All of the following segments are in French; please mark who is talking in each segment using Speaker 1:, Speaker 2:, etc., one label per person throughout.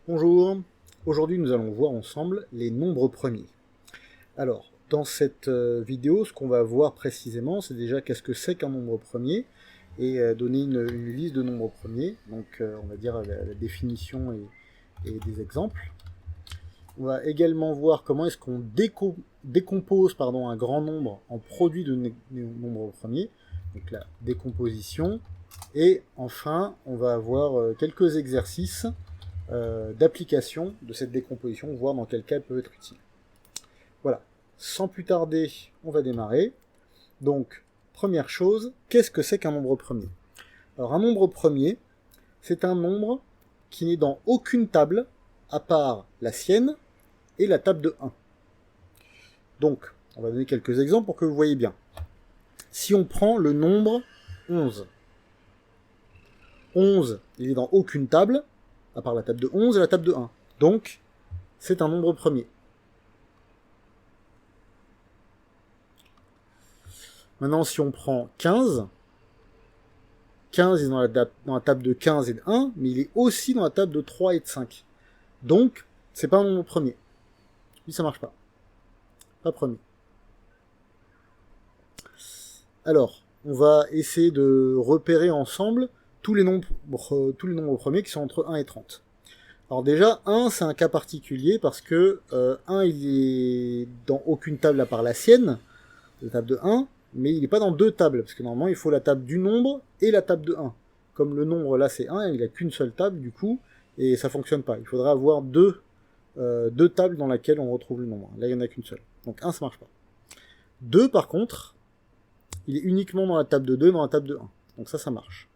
Speaker 1: Bonjour, aujourd'hui nous allons voir ensemble les nombres premiers. Alors, dans cette vidéo, ce qu'on va voir précisément, c'est déjà qu'est-ce que c'est qu'un nombre premier, et donner une liste de nombres premiers, donc on va dire la définition et des exemples. On va également voir comment est-ce qu'on décompose un grand nombre en produit de nombres premiers, donc la décomposition, et enfin on va avoir quelques exercices d'application de cette décomposition, voir dans quel cas elle peut être utile. Voilà, sans plus tarder, on va démarrer. Donc, première chose, qu'est-ce que c'est qu'un nombre premier? Alors, un nombre premier, c'est un nombre qui n'est dans aucune table, à part la sienne et la table de 1. Donc, on va donner quelques exemples pour que vous voyez bien. Si on prend le nombre 11, 11, il est dans aucune table, à part la table de 11 et la table de 1. Donc, c'est un nombre premier. Maintenant, si on prend 15, 15 est dans la table de 15 et de 1, mais il est aussi dans la table de 3 et de 5. Donc, c'est pas un nombre premier. Lui, ça marche pas. Pas premier. Alors, on va essayer de repérer ensemble tous les nombres premiers qui sont entre 1 et 30. Alors déjà, 1, c'est un cas particulier parce que 1, il est dans aucune table à part la sienne, la table de 1, mais il n'est pas dans deux tables, parce que normalement, il faut la table du nombre et la table de 1. Comme le nombre, là, c'est 1, il n'a qu'une seule table, du coup, et ça fonctionne pas. Il faudra avoir deux tables dans lesquelles on retrouve le nombre. Là, il n'y en a qu'une seule. Donc 1, ça marche pas. 2, par contre, il est uniquement dans la table de 2 et dans la table de 1. Donc ça marche.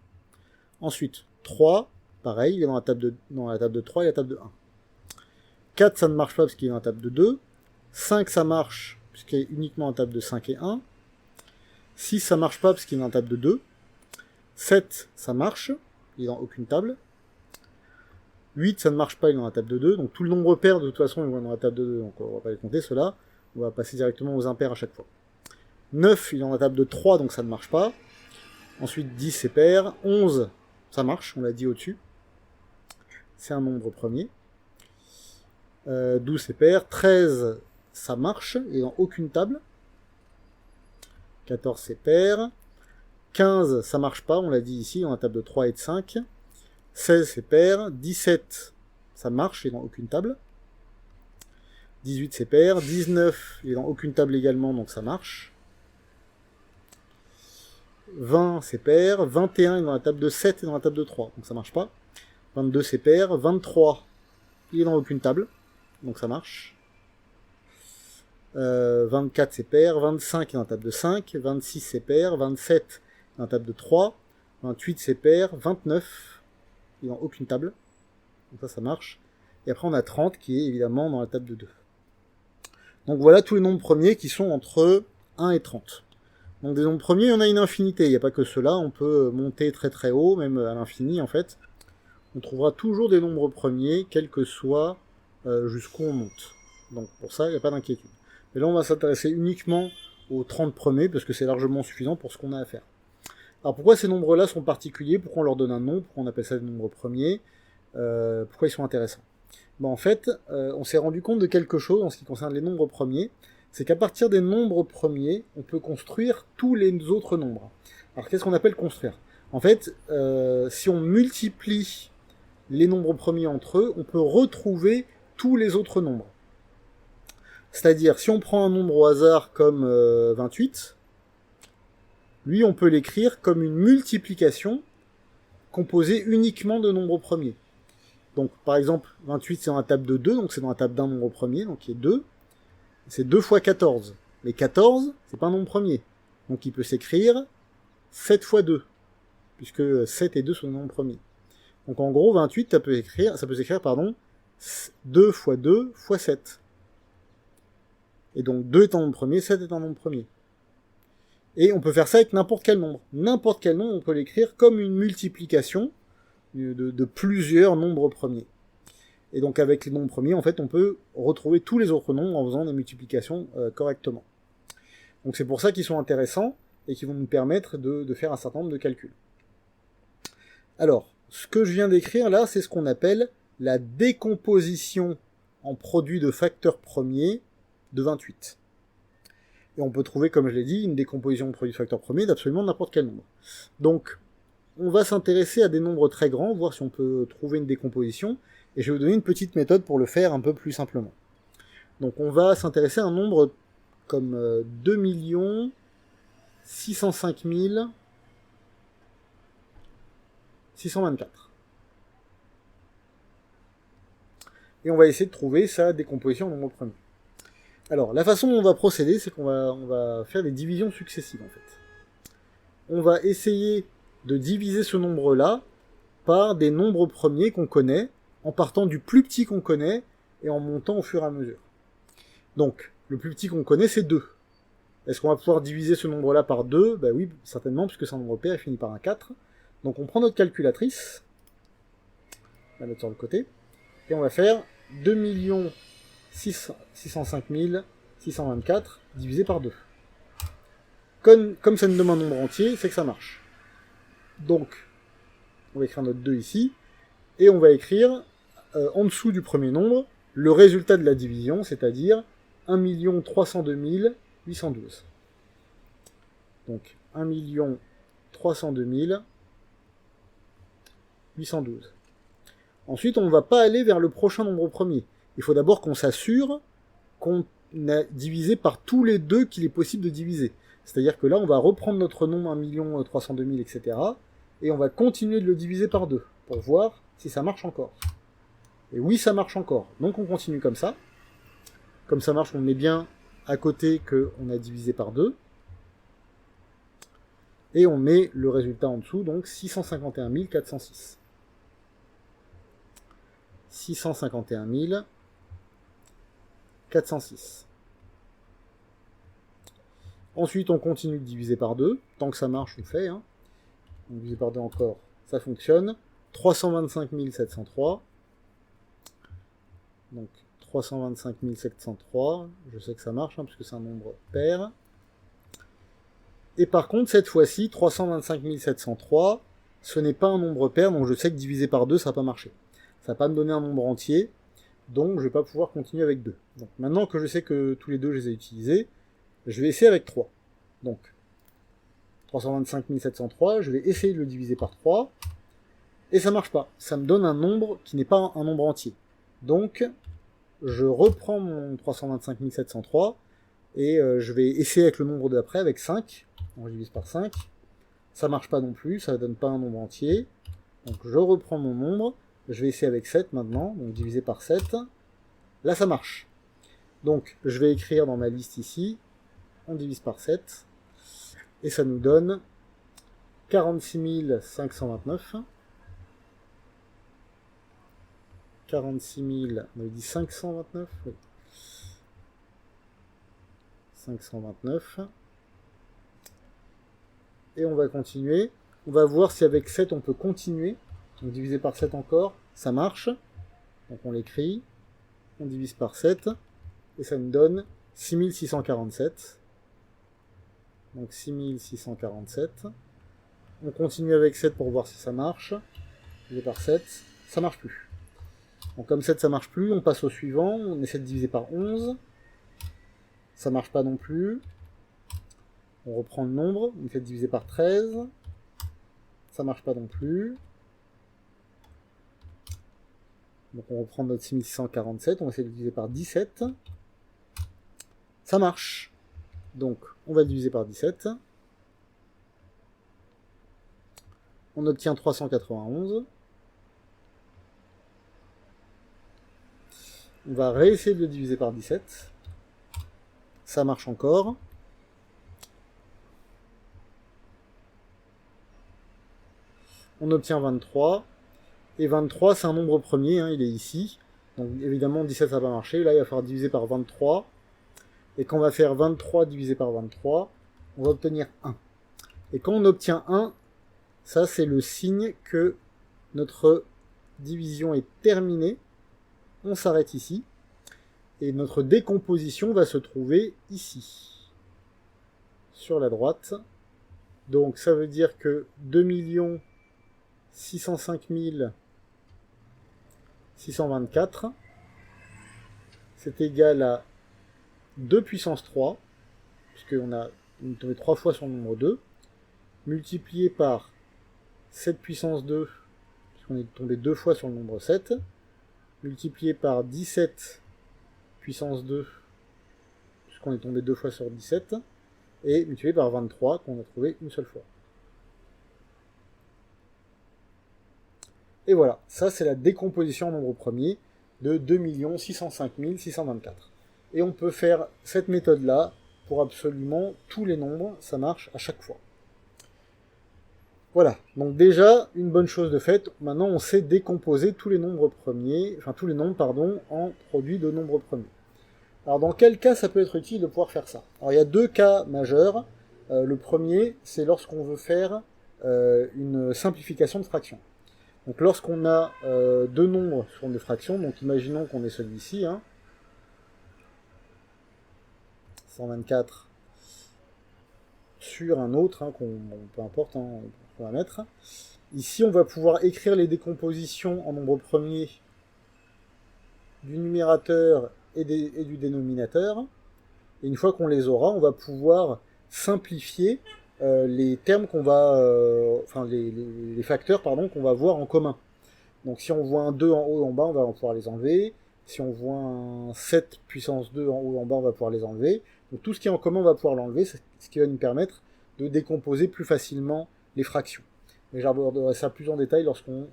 Speaker 1: Ensuite, 3, pareil, il est dans la table de 3 et la table de 1. 4, ça ne marche pas parce qu'il est dans la table de 2. 5, ça marche puisqu'il est uniquement dans la table de 5 et 1. 6, ça marche pas parce qu'il est dans la table de 2. 7, ça marche, il est dans aucune table. 8, ça ne marche pas, il est dans la table de 2. Donc tout le nombre pair, de toute façon, il est dans la table de 2, donc on va pas les compter, ceux-là. On va passer directement aux impairs à chaque fois. 9, il est dans la table de 3, donc ça ne marche pas. Ensuite, 10, c'est pair. 11, ça marche, on l'a dit au-dessus. C'est un nombre premier. 12, c'est pair. 13, ça marche, il est dans aucune table. 14, c'est pair. 15, ça marche pas, on l'a dit ici, dans la table de 3 et de 5. 16, c'est pair. 17, ça marche, il est dans aucune table. 18, c'est pair. 19, il est dans aucune table également, donc ça marche. 20, c'est pair. 21, il est dans la table de 7 et dans la table de 3, donc ça marche pas. 22, c'est pair. 23, il est dans aucune table, donc ça marche. 24, c'est pair. 25, il est dans la table de 5. 26, c'est pair. 27, dans la table de 3. 28, c'est pair. 29, il est dans aucune table, donc ça marche. Et après, on a 30, qui est évidemment dans la table de 2. Donc voilà tous les nombres premiers qui sont entre 1 et 30. Donc des nombres premiers, il y en a une infinité, il n'y a pas que ceux-là, on peut monter très très haut, même à l'infini en fait. On trouvera toujours des nombres premiers, quel que soit jusqu'où on monte. Donc pour ça, il n'y a pas d'inquiétude. Mais là, on va s'intéresser uniquement aux 30 premiers, parce que c'est largement suffisant pour ce qu'on a à faire. Alors pourquoi ces nombres-là sont particuliers? Pourquoi on leur donne un nom? Pourquoi on appelle ça des nombres premiers? Pourquoi ils sont intéressants? En fait, on s'est rendu compte de quelque chose en ce qui concerne les nombres premiers, c'est qu'à partir des nombres premiers, on peut construire tous les autres nombres. Alors qu'est-ce qu'on appelle construire? En fait, si on multiplie les nombres premiers entre eux, on peut retrouver tous les autres nombres. C'est-à-dire, si on prend un nombre au hasard comme 28, lui, on peut l'écrire comme une multiplication composée uniquement de nombres premiers. Donc, par exemple, 28, c'est dans la table de 2, donc c'est dans la table d'un nombre premier, donc qui est 2. C'est 2 fois 14. Mais 14, c'est pas un nombre premier. Donc, il peut s'écrire 7 fois 2, puisque 7 et 2 sont des nombres premiers. Donc, en gros, 28, ça peut s'écrire 2 fois 2 fois 7. Et donc 2 est un nombre premier, 7 est un nombre premier. Et on peut faire ça avec n'importe quel nombre. N'importe quel nombre, on peut l'écrire comme une multiplication de plusieurs nombres premiers. Et donc avec les nombres premiers, en fait, on peut retrouver tous les autres nombres en faisant des multiplications correctement. Donc c'est pour ça qu'ils sont intéressants et qui vont nous permettre de faire un certain nombre de calculs. Alors, ce que je viens d'écrire là, c'est ce qu'on appelle la décomposition en produit de facteurs premiers de 28. Et on peut trouver, comme je l'ai dit, une décomposition de produit de facteurs premiers d'absolument n'importe quel nombre. Donc, on va s'intéresser à des nombres très grands, voir si on peut trouver une décomposition, et je vais vous donner une petite méthode pour le faire un peu plus simplement. Donc on va s'intéresser à un nombre comme 2 605 624. Et on va essayer de trouver sa décomposition en nombre premier. Alors, la façon dont on va procéder, c'est qu'on va faire des divisions successives, en fait. On va essayer de diviser ce nombre-là par des nombres premiers qu'on connaît, en partant du plus petit qu'on connaît, et en montant au fur et à mesure. Donc, le plus petit qu'on connaît, c'est 2. Est-ce qu'on va pouvoir diviser ce nombre-là par 2 ? Ben oui, certainement, puisque c'est un nombre pair, il finit par un 4. Donc on prend notre calculatrice, on va la mettre sur le côté, et on va faire 2 605 624 divisé par 2. Comme ça nous donne un nombre entier, c'est que ça marche. Donc, on va écrire notre 2 ici, et on va écrire, en dessous du premier nombre, le résultat de la division, c'est-à-dire 1 302 812. Donc, 1 302 812. Ensuite, on ne va pas aller vers le prochain nombre premier. Il faut d'abord qu'on s'assure qu'on a divisé par tous les 2 qu'il est possible de diviser. C'est-à-dire que là, on va reprendre notre nombre 1 302 000, etc. Et on va continuer de le diviser par 2 pour voir si ça marche encore. Et oui, ça marche encore. Donc on continue comme ça. Comme ça marche, on met bien à côté qu'on a divisé par 2. Et on met le résultat en dessous, donc 651 406. 651 406. Ensuite, on continue de diviser par 2. Tant que ça marche, on fait. On divise par 2 encore, ça fonctionne. 325 703. Donc, 325 703. Je sais que ça marche, puisque c'est un nombre pair. Et par contre, cette fois-ci, 325 703, ce n'est pas un nombre pair, donc je sais que divisé par 2, ça va pas marcher. Ça va pas me donner un nombre entier, donc je vais pas pouvoir continuer avec 2. Donc maintenant que je sais que tous les deux, je les ai utilisés, je vais essayer avec 3. Donc, 325 703, je vais essayer de le diviser par 3, et ça marche pas. Ça me donne un nombre qui n'est pas un nombre entier. Donc, je reprends mon 325 703, et je vais essayer avec le nombre d'après, avec 5. Donc je divise par 5. Ça marche pas non plus, ça ne donne pas un nombre entier. Donc je reprends mon nombre, je vais essayer avec 7 maintenant, donc divisé par 7. Là ça marche. Donc je vais écrire dans ma liste ici, on divise par 7, et ça nous donne 46 529. 46 000, on avait dit 529, oui. 529. Et on va continuer. On va voir si avec 7 on peut continuer. Donc diviser par 7 encore, ça marche. Donc on l'écrit. On divise par 7. Et ça nous donne 6647. Donc 6647. On continue avec 7 pour voir si ça marche. Diviser par 7. Ça marche plus. Donc comme 7 ça marche plus, on passe au suivant. On essaie de diviser par 11. Ça marche pas non plus. On reprend le nombre, on fait diviser par 13. Ça marche pas non plus. Donc on reprend notre 6647, on va essayer de diviser par 17. Ça marche. Donc on va le diviser par 17. On obtient 391. On va réessayer de le diviser par 17. Ça marche encore. On obtient 23. Et 23, c'est un nombre premier, il est ici. Donc évidemment, 17, ça va pas marcher. Là, il va falloir diviser par 23. Et quand on va faire 23 divisé par 23, on va obtenir 1. Et quand on obtient 1, ça, c'est le signe que notre division est terminée. On s'arrête ici. Et notre décomposition va se trouver ici, sur la droite. Donc ça veut dire que 2 605 000 624, c'est égal à 2 puissance 3, puisqu'on est tombé 3 fois sur le nombre 2, multiplié par 7 puissance 2, puisqu'on est tombé 2 fois sur le nombre 7, multiplié par 17 puissance 2, puisqu'on est tombé 2 fois sur 17, et multiplié par 23, qu'on a trouvé une seule fois. Et voilà, ça c'est la décomposition en nombre premier de 2 605 624. Et on peut faire cette méthode-là pour absolument tous les nombres, ça marche à chaque fois. Voilà, donc déjà, une bonne chose de faite, maintenant on sait décomposer tous les nombres premiers, en produits de nombres premiers. Alors dans quel cas ça peut être utile de pouvoir faire ça? Alors il y a deux cas majeurs. Le premier, c'est lorsqu'on veut faire une simplification de fraction. Donc lorsqu'on a deux nombres sous forme de fraction, donc imaginons qu'on ait celui-ci, 124 sur un autre, peu importe, on va mettre. Ici, on va pouvoir écrire les décompositions en nombres premiers du numérateur et du dénominateur. Et une fois qu'on les aura, on va pouvoir simplifier les termes qu'on va, les facteurs qu'on va voir en commun. Donc si on voit un 2 en haut et en bas, on va pouvoir les enlever. Si on voit un 7 puissance 2 en haut et en bas, on va pouvoir les enlever. Donc tout ce qui est en commun, on va pouvoir l'enlever, c'est ce qui va nous permettre de décomposer plus facilement les fractions. Mais j'aborderai ça plus en détail lorsqu'on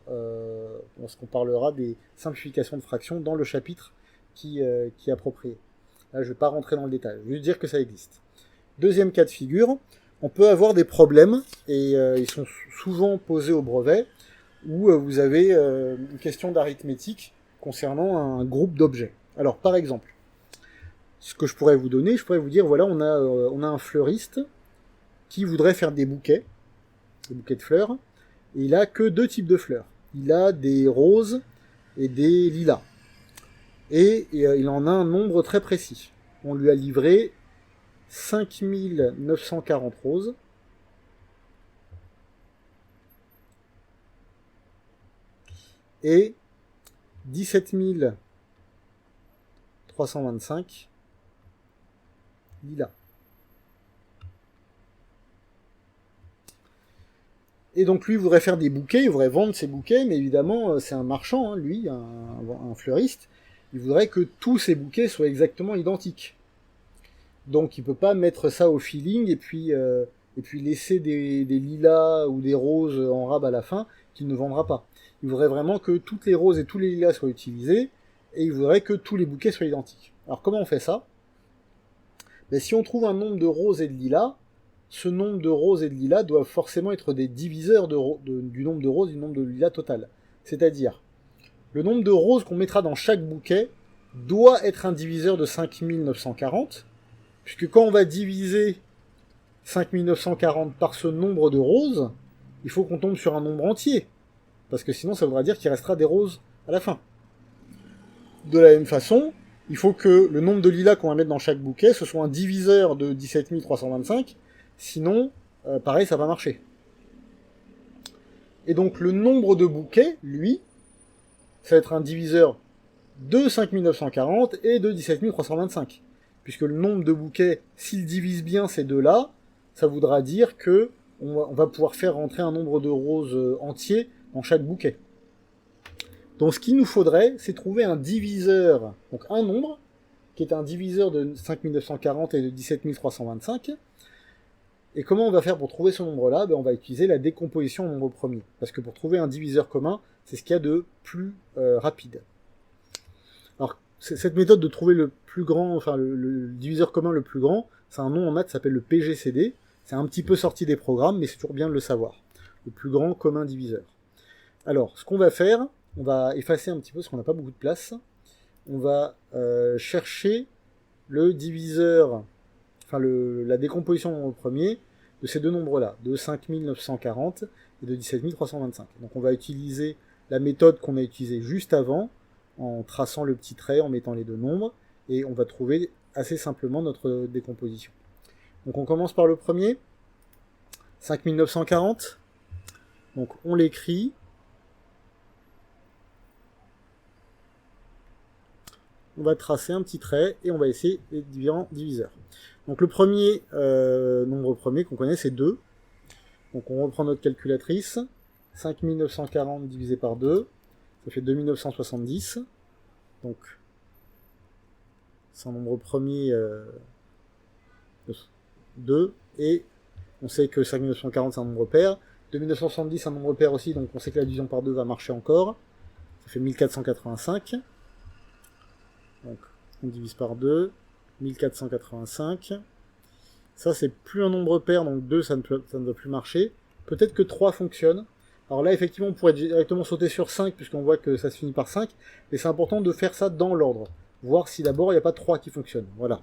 Speaker 1: parlera des simplifications de fractions dans le chapitre qui est approprié. Là, je ne vais pas rentrer dans le détail, je vais juste dire que ça existe. Deuxième cas de figure, on peut avoir des problèmes, et ils sont souvent posés au brevet, où vous avez une question d'arithmétique concernant un groupe d'objets. Alors, par exemple, ce que je pourrais vous donner, je pourrais vous dire, voilà, on a un fleuriste qui voudrait faire des bouquets de fleurs, et il a que deux types de fleurs. Il a des roses et des lilas. Et il en a un nombre très précis. On lui a livré 5940 roses, et 17 325 lilas. Et donc lui il voudrait faire des bouquets, il voudrait vendre ses bouquets, mais évidemment c'est un marchand, lui, un fleuriste, il voudrait que tous ses bouquets soient exactement identiques. Donc il peut pas mettre ça au feeling et puis laisser des lilas ou des roses en rab à la fin qu'il ne vendra pas. Il voudrait vraiment que toutes les roses et tous les lilas soient utilisés, et il voudrait que tous les bouquets soient identiques. Alors comment on fait ça? Ben, si on trouve un nombre de roses et de lilas, ce nombre de roses et de lilas doivent forcément être des diviseurs du nombre de roses et du nombre de lilas total. C'est-à-dire, le nombre de roses qu'on mettra dans chaque bouquet doit être un diviseur de 5940, puisque quand on va diviser 5940 par ce nombre de roses, il faut qu'on tombe sur un nombre entier, parce que sinon ça voudra dire qu'il restera des roses à la fin. De la même façon, il faut que le nombre de lilas qu'on va mettre dans chaque bouquet, ce soit un diviseur de 17 325, sinon, pareil, ça va marcher. Et donc le nombre de bouquets, lui, ça va être un diviseur de 5940 et de 17 325. Puisque le nombre de bouquets, s'il divise bien ces deux-là, ça voudra dire que on va pouvoir faire rentrer un nombre de roses entier dans chaque bouquet. Donc ce qu'il nous faudrait, c'est trouver un diviseur, donc un nombre, qui est un diviseur de 5940 et de 17 325. Et comment on va faire pour trouver ce nombre-là? Ben, on va utiliser la décomposition en nombre premier. Parce que pour trouver un diviseur commun, c'est ce qu'il y a de plus rapide. Alors, cette méthode de trouver le plus grand, le diviseur commun le plus grand, c'est un nom en maths, ça s'appelle le PGCD. C'est un petit peu sorti des programmes, mais c'est toujours bien de le savoir. Le plus grand commun diviseur. Alors, ce qu'on va faire, on va effacer un petit peu parce qu'on n'a pas beaucoup de place. On va chercher le diviseur, la décomposition en nombre premier de ces deux nombres-là, de 5940 et de 17 325. Donc on va utiliser la méthode qu'on a utilisée juste avant, en traçant le petit trait, en mettant les deux nombres, et on va trouver assez simplement notre décomposition. Donc on commence par le premier, 5940. Donc on l'écrit. on va tracer un petit trait et on va essayer les différents diviseurs. Donc le premier nombre premier qu'on connaît, c'est 2. Donc on reprend notre calculatrice. 5940 divisé par 2, ça fait 2970. Donc c'est un nombre premier 2, et on sait que 5940 c'est un nombre pair. 2970 c'est un nombre pair aussi, donc on sait que la division par 2 va marcher encore. Ça fait 1485. Donc on divise par 2, 1485. Ça c'est plus un nombre pair, donc 2 ça ne va plus marcher. Peut-être que 3 fonctionne. Alors là effectivement on pourrait directement sauter sur 5 puisqu'on voit que ça se finit par 5. Mais c'est important de faire ça dans l'ordre. Voir si d'abord il n'y a pas 3 qui fonctionnent. Voilà.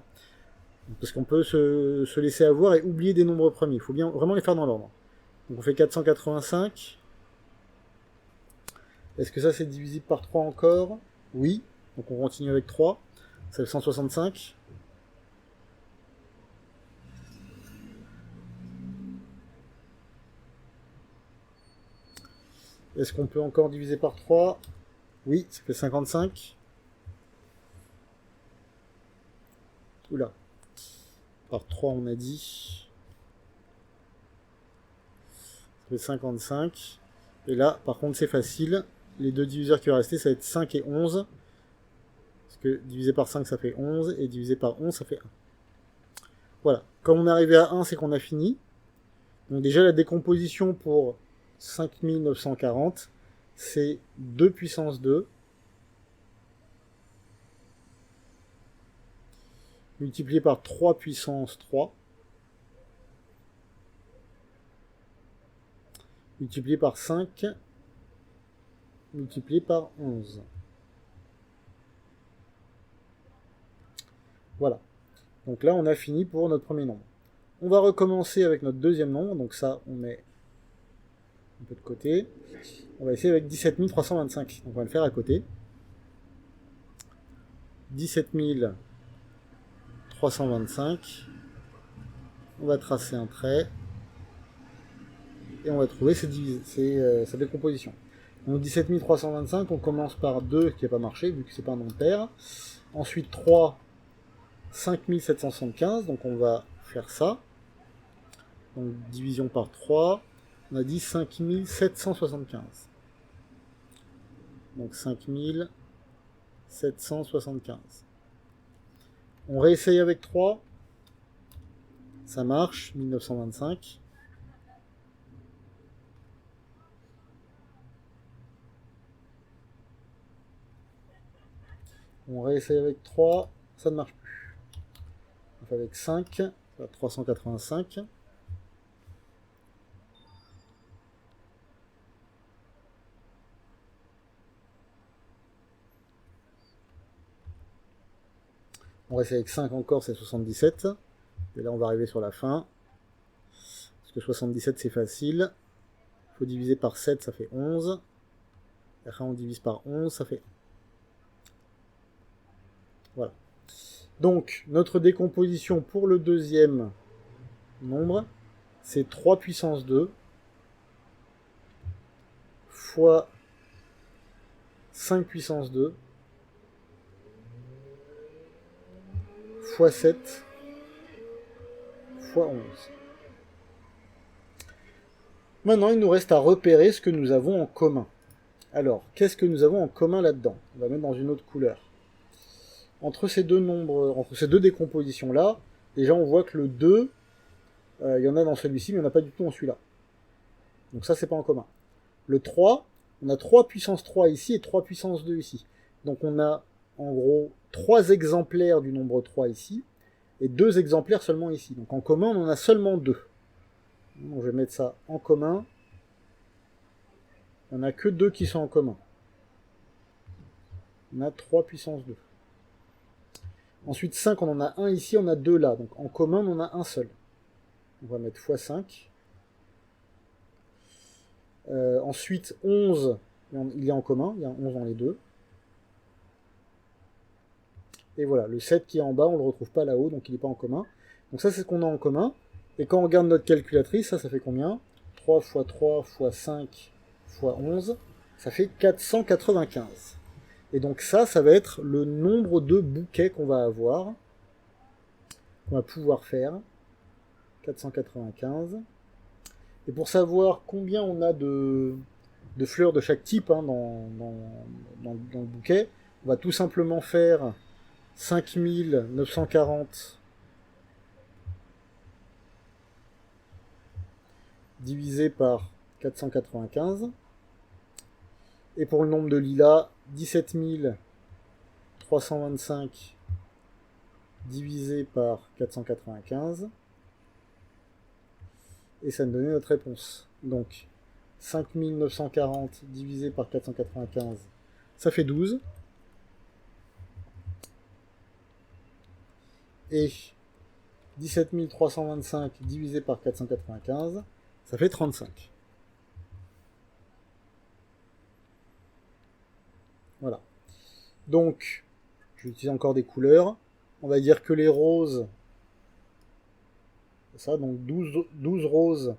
Speaker 1: Parce qu'on peut se laisser avoir et oublier des nombres premiers. Il faut bien vraiment les faire dans l'ordre. Donc on fait 485. Est-ce que ça c'est divisible par 3 encore? Oui. Donc on continue avec 3. Ça fait 165. Est-ce qu'on peut encore diviser par 3? Oui, ça fait 55. Oula. Par 3 on a dit. Ça fait 55. Et là, par contre, c'est facile. Les deux diviseurs qui vont rester, ça va être 5 et 11. Parce que divisé par 5, ça fait 11. Et divisé par 11, ça fait 1. Voilà. Quand on est arrivé à 1, c'est qu'on a fini. Donc déjà, la décomposition pour 5940, c'est 2 puissance 2. Multiplié par 3 puissance 3. Multiplié par 5. Multiplié par 11. Voilà. Donc là, on a fini pour notre premier nombre. On va recommencer avec notre deuxième nombre. Donc ça, on met un peu de côté. On va essayer avec 17 325. Donc on va le faire à côté. 17 325. On va tracer un trait. Et on va trouver sa décomposition. Donc 17 325, on commence par 2 qui n'a pas marché, vu que c'est pas un nombre pair. Ensuite 3, 5775, donc on va faire ça. Donc division par 3, on a dit 5775. Donc 5775. On réessaye avec 3. Ça marche, 1925. On réessaye avec 3, ça ne marche plus. On fait avec 5, 385. On réessaye avec 5 encore, c'est 77. Et là, on va arriver sur la fin. Parce que 77, c'est facile. Il faut diviser par 7, ça fait 11. Et après, on divise par 11, ça fait 1. Voilà. Donc, notre décomposition pour le deuxième nombre, c'est 3 puissance 2 fois 5 puissance 2 fois 7 fois 11. Maintenant, il nous reste à repérer ce que nous avons en commun. Alors, qu'est-ce que nous avons en commun là-dedans? On va mettre dans une autre couleur. Entre ces deux nombres, entre ces deux décompositions-là, déjà on voit que le 2, il y en a dans celui-ci, mais il n'y en a pas du tout dans celui-là. Donc ça, c'est pas en commun. Le 3, on a 3 puissance 3 ici et 3 puissance 2 ici. Donc on a en gros 3 exemplaires du nombre 3 ici, et 2 exemplaires seulement ici. Donc en commun, on en a seulement 2. Donc je vais mettre ça en commun. On n'a que 2 qui sont en commun. On a 3 puissance 2. Ensuite 5, on en a 1 ici, on a 2 là. Donc en commun, on en a un seul. On va mettre x5. Ensuite 11, il est en commun, il y a un 11 dans les deux. Et voilà, le 7 qui est en bas, on ne le retrouve pas là-haut, donc il n'est pas en commun. Donc ça, c'est ce qu'on a en commun. Et quand on regarde notre calculatrice, ça fait combien? 3 fois 3 fois 5 fois 11, ça fait 495. Et donc ça va être le nombre de bouquets qu'on va avoir, qu'on va pouvoir faire. 495. Et pour savoir combien on a de fleurs de chaque type hein, dans le bouquet, on va tout simplement faire 5940 divisé par 495. Et pour le nombre de lilas, 17325 divisé par 495. Et ça nous donnait notre réponse. Donc 5940 divisé par 495, ça fait 12. Et 17325 divisé par 495, ça fait 35. Voilà. Donc, je vais utiliser encore des couleurs. On va dire que les roses, ça, donc 12 roses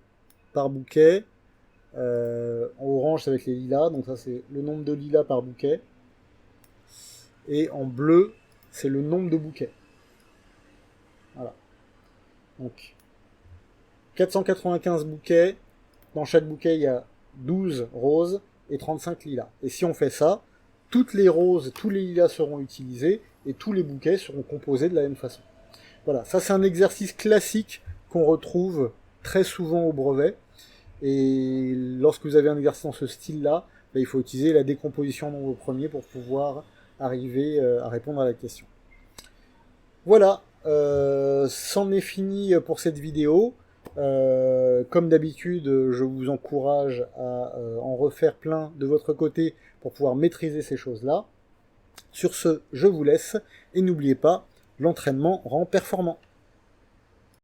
Speaker 1: par bouquet. En orange, ça va être les lilas, donc ça c'est le nombre de lilas par bouquet. Et en bleu, c'est le nombre de bouquets. Voilà. Donc, 495 bouquets. Dans chaque bouquet, il y a 12 roses et 35 lilas. Et si on fait ça, toutes les roses, tous les lilas seront utilisés et tous les bouquets seront composés de la même façon. Voilà, ça c'est un exercice classique qu'on retrouve très souvent au brevet. Et lorsque vous avez un exercice dans ce style-là, il faut utiliser la décomposition en nombre premier pour pouvoir arriver à répondre à la question. Voilà, c'en est fini pour cette vidéo. Comme d'habitude, je vous encourage à en refaire plein de votre côté pour pouvoir maîtriser ces choses-là. Sur ce, je vous laisse et n'oubliez pas, l'entraînement rend performant.